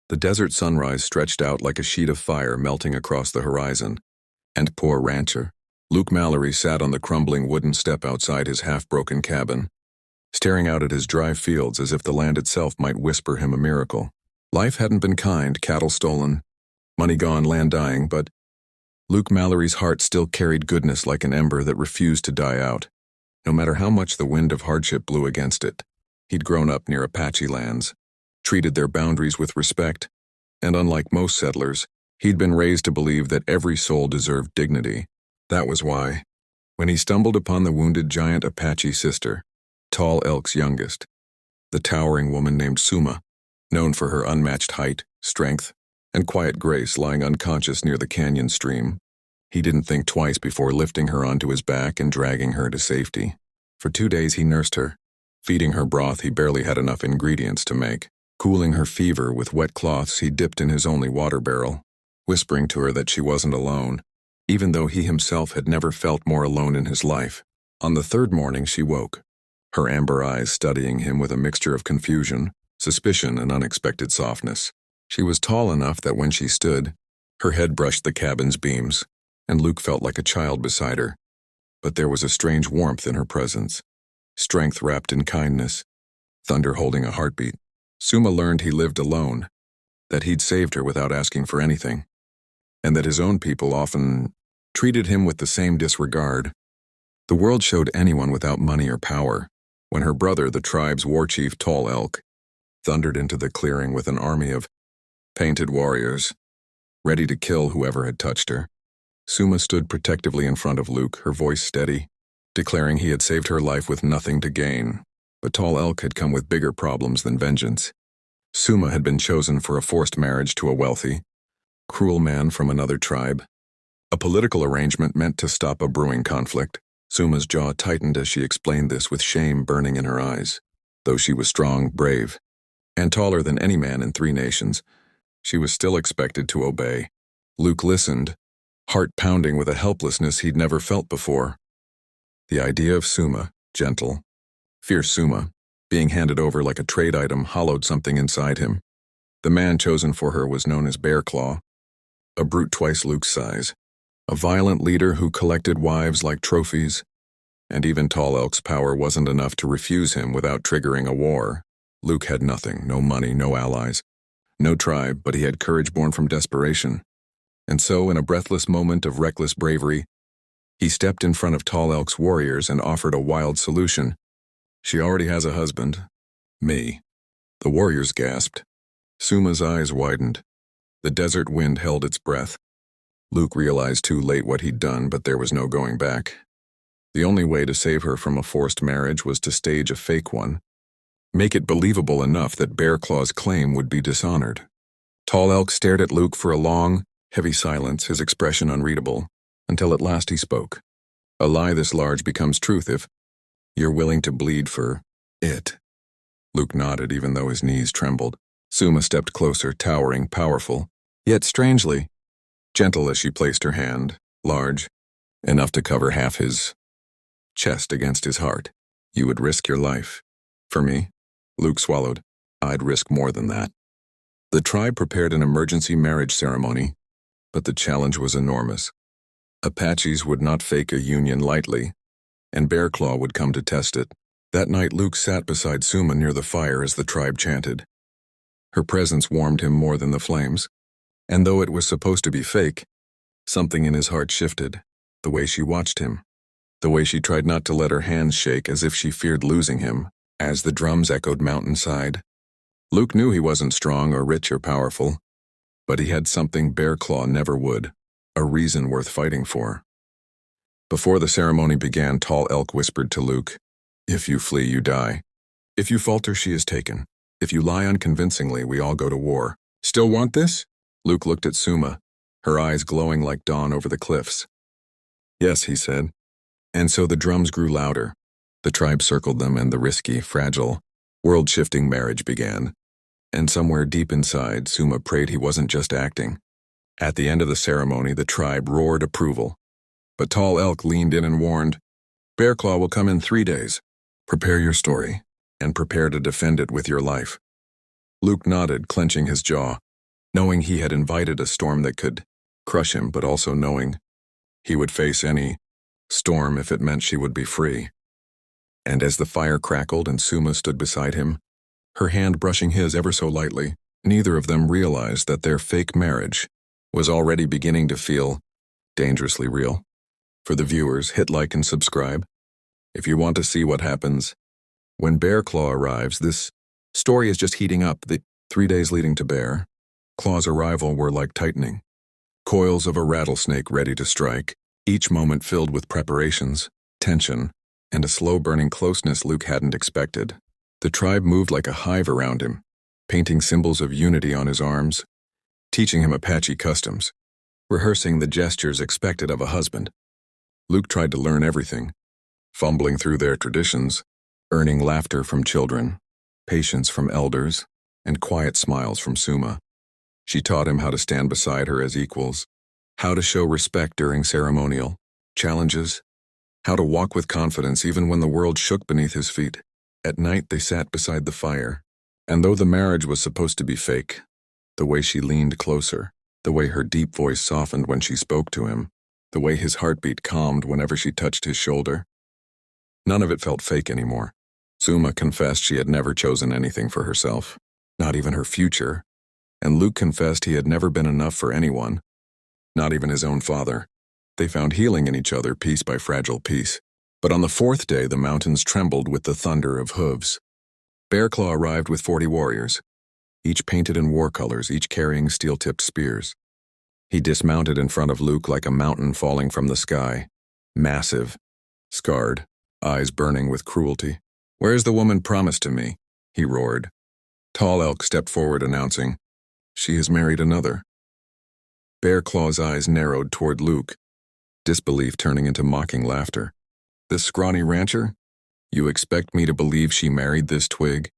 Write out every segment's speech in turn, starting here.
The desert sunrise stretched out like a sheet of fire melting across the horizon. And poor rancher, Luke Mallory sat on the crumbling wooden step outside his half-broken cabin, staring out at his dry fields as if the land itself might whisper him a miracle. Life hadn't been kind, cattle stolen, money gone, land dying, but Luke Mallory's heart still carried goodness like an ember that refused to die out, no matter how much the wind of hardship blew against it. He'd grown up near Apache lands, treated their boundaries with respect, and unlike most settlers, he'd been raised to believe that every soul deserved dignity. That was why, when he stumbled upon the wounded giant Apache sister, Tall Elk's youngest, the towering woman named Suma, known for her unmatched height, strength, and quiet grace lying unconscious near the canyon stream, he didn't think twice before lifting her onto his back and dragging her to safety. For 2 days he nursed her, feeding her broth he barely had enough ingredients to make, cooling her fever with wet cloths he dipped in his only water barrel, whispering to her that she wasn't alone, even though he himself had never felt more alone in his life. On the third morning she woke, her amber eyes studying him with a mixture of confusion, suspicion, and unexpected softness. She was tall enough that when she stood, her head brushed the cabin's beams, and Luke felt like a child beside her. But there was a strange warmth in her presence, strength wrapped in kindness, thunder holding a heartbeat. Suma learned he lived alone, that he'd saved her without asking for anything, and that his own people often treated him with the same disregard. The world showed anyone without money or power. When her brother, the tribe's war chief Tall Elk, thundered into the clearing with an army of painted warriors, ready to kill whoever had touched her, Suma stood protectively in front of Luke, her voice steady, declaring he had saved her life with nothing to gain. But Tall Elk had come with bigger problems than vengeance. Suma had been chosen for a forced marriage to a wealthy, cruel man from another tribe. A political arrangement meant to stop a brewing conflict. Suma's jaw tightened as she explained this with shame burning in her eyes. Though she was strong, brave, and taller than any man in 3 nations, she was still expected to obey. Luke listened, heart pounding with a helplessness he'd never felt before. The idea of Suma, gentle, fierce Suma, being handed over like a trade item hollowed something inside him. The man chosen for her was known as Bear Claw, a brute twice Luke's size, a violent leader who collected wives like trophies, and even Tall Elk's power wasn't enough to refuse him without triggering a war. Luke had nothing, no money, no allies, no tribe, but he had courage born from desperation. And so, in a breathless moment of reckless bravery, he stepped in front of Tall Elk's warriors and offered a wild solution. "She already has a husband. Me." The warriors gasped. Suma's eyes widened. The desert wind held its breath. Luke realized too late what he'd done, but there was no going back. The only way to save her from a forced marriage was to stage a fake one, make it believable enough that Bear Claw's claim would be dishonored. Tall Elk stared at Luke for a long, heavy silence, his expression unreadable, until at last he spoke. "A lie this large becomes truth if you're willing to bleed for it." Luke nodded even though his knees trembled. Suma stepped closer, towering, powerful, yet strangely gentle as she placed her hand, large, enough to cover half his chest against his heart. "You would risk your life. For me?" Luke swallowed. "I'd risk more than that." The tribe prepared an emergency marriage ceremony, but the challenge was enormous. Apaches would not fake a union lightly, and Bear Claw would come to test it. That night Luke sat beside Suma near the fire as the tribe chanted. Her presence warmed him more than the flames, and though it was supposed to be fake, something in his heart shifted. The way she watched him, the way she tried not to let her hands shake as if she feared losing him, as the drums echoed mountainside. Luke knew he wasn't strong or rich or powerful, but he had something Bear Claw never would, a reason worth fighting for. Before the ceremony began, Tall Elk whispered to Luke, "If you flee, you die. If you falter, she is taken. If you lie unconvincingly, we all go to war. Still want this?" Luke looked at Suma, her eyes glowing like dawn over the cliffs. "Yes," he said. And so the drums grew louder. The tribe circled them, and the risky, fragile, world-shifting marriage began. And somewhere deep inside, Suma prayed he wasn't just acting. At the end of the ceremony, the tribe roared approval. But Tall Elk leaned in and warned, "Bear Claw will come in 3 days. Prepare your story, and prepare to defend it with your life." Luke nodded, clenching his jaw. knowing he had invited a storm that could crush him, but also knowing he would face any storm if it meant she would be free. And as the fire crackled and Suma stood beside him, her hand brushing his ever so lightly, neither of them realized that their fake marriage was already beginning to feel dangerously real. For the viewers, hit like and subscribe if you want to see what happens when Bear Claw arrives. This story is just heating up. The 3 days leading to Bear Claw's arrival were like tightening coils of a rattlesnake ready to strike, each moment filled with preparations, tension, and a slow-burning closeness Luke hadn't expected. The tribe moved like a hive around him, painting symbols of unity on his arms, teaching him Apache customs, rehearsing the gestures expected of a husband. Luke tried to learn everything, fumbling through their traditions, earning laughter from children, patience from elders, and quiet smiles from Suma. She taught him how to stand beside her as equals, how to show respect during ceremonial challenges, how to walk with confidence even when the world shook beneath his feet. At night they sat beside the fire, and though the marriage was supposed to be fake, the way she leaned closer, the way her deep voice softened when she spoke to him, the way his heartbeat calmed whenever she touched his shoulder, none of it felt fake anymore. Suma confessed she had never chosen anything for herself, not even her future, and Luke confessed he had never been enough for anyone, not even his own father. They found healing in each other piece by fragile piece. But on the 4th day, the mountains trembled with the thunder of hooves. Bear Claw arrived with 40 warriors, each painted in war colors, each carrying steel-tipped spears. He dismounted in front of Luke like a mountain falling from the sky, massive, scarred, eyes burning with cruelty. "Where's the woman promised to me?" he roared. Tall Elk stepped forward announcing, "She has married another." Bear Claw's eyes narrowed toward Luke, disbelief turning into mocking laughter. "This scrawny rancher? You expect me to believe she married this twig?"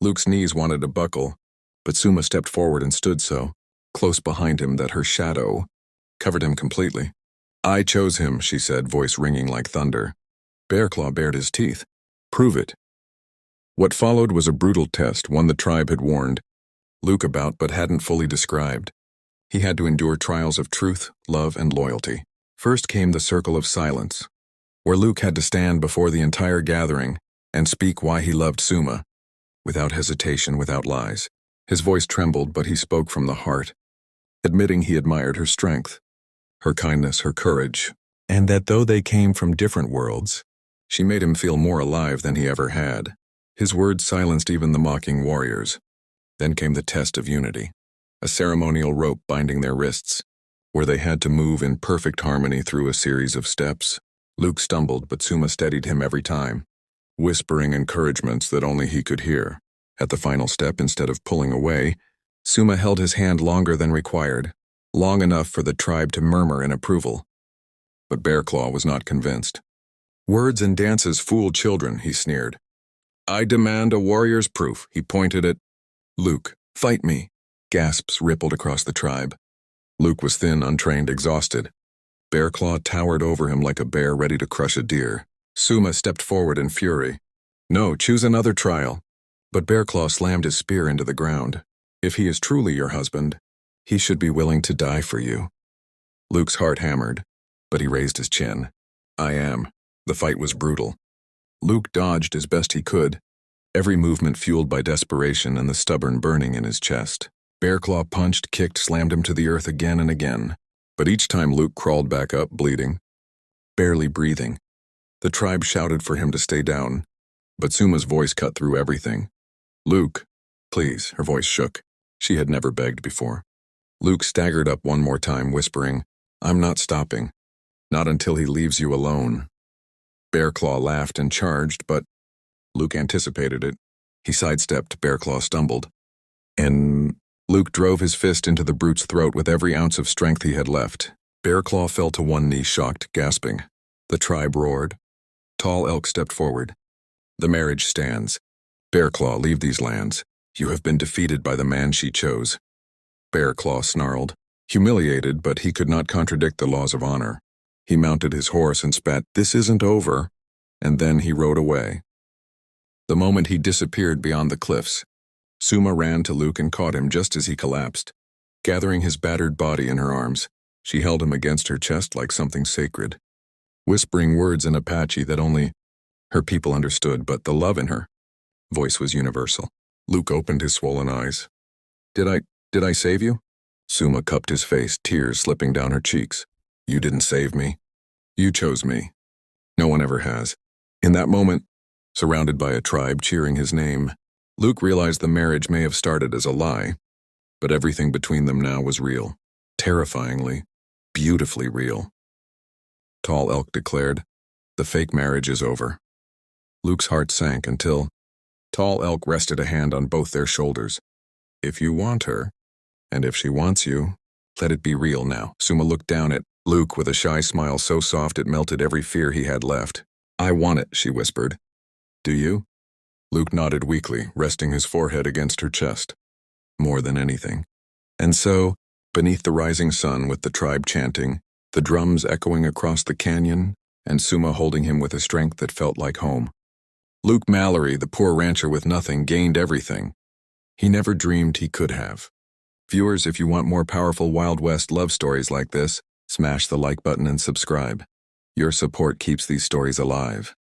Luke's knees wanted to buckle, but Suma stepped forward and stood so close behind him that her shadow covered him completely. "I chose him," she said, voice ringing like thunder. Bear Claw bared his teeth. "Prove it." What followed was a brutal test, one the tribe had warned Luke about but hadn't fully described. He had to endure trials of truth, love, and loyalty. First came the circle of silence, where Luke had to stand before the entire gathering and speak why he loved Suma, without hesitation, without lies. His voice trembled, but he spoke from the heart, admitting he admired her strength, her kindness, her courage, and that though they came from different worlds, she made him feel more alive than he ever had. His words silenced even the mocking warriors. Then came the test of unity, a ceremonial rope binding their wrists, where they had to move in perfect harmony through a series of steps. Luke stumbled, but Suma steadied him every time, whispering encouragements that only he could hear. At the final step, instead of pulling away, Suma held his hand longer than required, long enough for the tribe to murmur in approval. But Bear Claw was not convinced. "Words and dances fool children," he sneered. "I demand a warrior's proof," he pointed at Luke. "Fight me." Gasps rippled across the tribe. Luke was thin, untrained, exhausted. Bear Claw towered over him like a bear ready to crush a deer. Suma stepped forward in fury. "No, choose another trial." But Bear Claw slammed his spear into the ground. "If he is truly your husband, he should be willing to die for you." Luke's heart hammered, but he raised his chin. "I am." The fight was brutal. Luke dodged as best he could, every movement fueled by desperation and the stubborn burning in his chest. Bear Claw punched, kicked, slammed him to the earth again and again. But each time Luke crawled back up, bleeding, barely breathing. The tribe shouted for him to stay down, but Suma's voice cut through everything. "Luke, please." Her voice shook. She had never begged before. Luke staggered up one more time, whispering, "I'm not stopping. Not until he leaves you alone." Bear Claw laughed and charged, but Luke anticipated it. He sidestepped. Bear Claw stumbled, and Luke drove his fist into the brute's throat with every ounce of strength he had left. Bear Claw fell to one knee, shocked, gasping. The tribe roared. Tall Elk stepped forward. "The marriage stands. Bear Claw, leave these lands. You have been defeated by the man she chose." Bear Claw snarled, humiliated, but he could not contradict the laws of honor. He mounted his horse and spat, "This isn't over," and then he rode away. The moment he disappeared beyond the cliffs, Suma ran to Luke and caught him just as he collapsed. Gathering his battered body in her arms, she held him against her chest like something sacred, whispering words in Apache that only her people understood, but the love in her voice was universal. Luke opened his swollen eyes. Did I save you? Suma cupped his face, tears slipping down her cheeks. You didn't save me. You chose me. No one ever has. In that moment, surrounded by a tribe cheering his name, Luke realized the marriage may have started as a lie, but everything between them now was real. Terrifyingly, beautifully real. Tall Elk declared, the fake marriage is over. Luke's heart sank until Tall Elk rested a hand on both their shoulders. If you want her, and if she wants you, let it be real now. Suma looked down at Luke with a shy smile so soft it melted every fear he had left. I want it, she whispered. Do you? Luke nodded weakly, resting his forehead against her chest. More than anything. And so, beneath the rising sun with the tribe chanting, the drums echoing across the canyon, and Suma holding him with a strength that felt like home, Luke Mallory, the poor rancher with nothing, gained everything he never dreamed he could have. Viewers, if you want more powerful Wild West love stories like this, smash the like button and subscribe. Your support keeps these stories alive.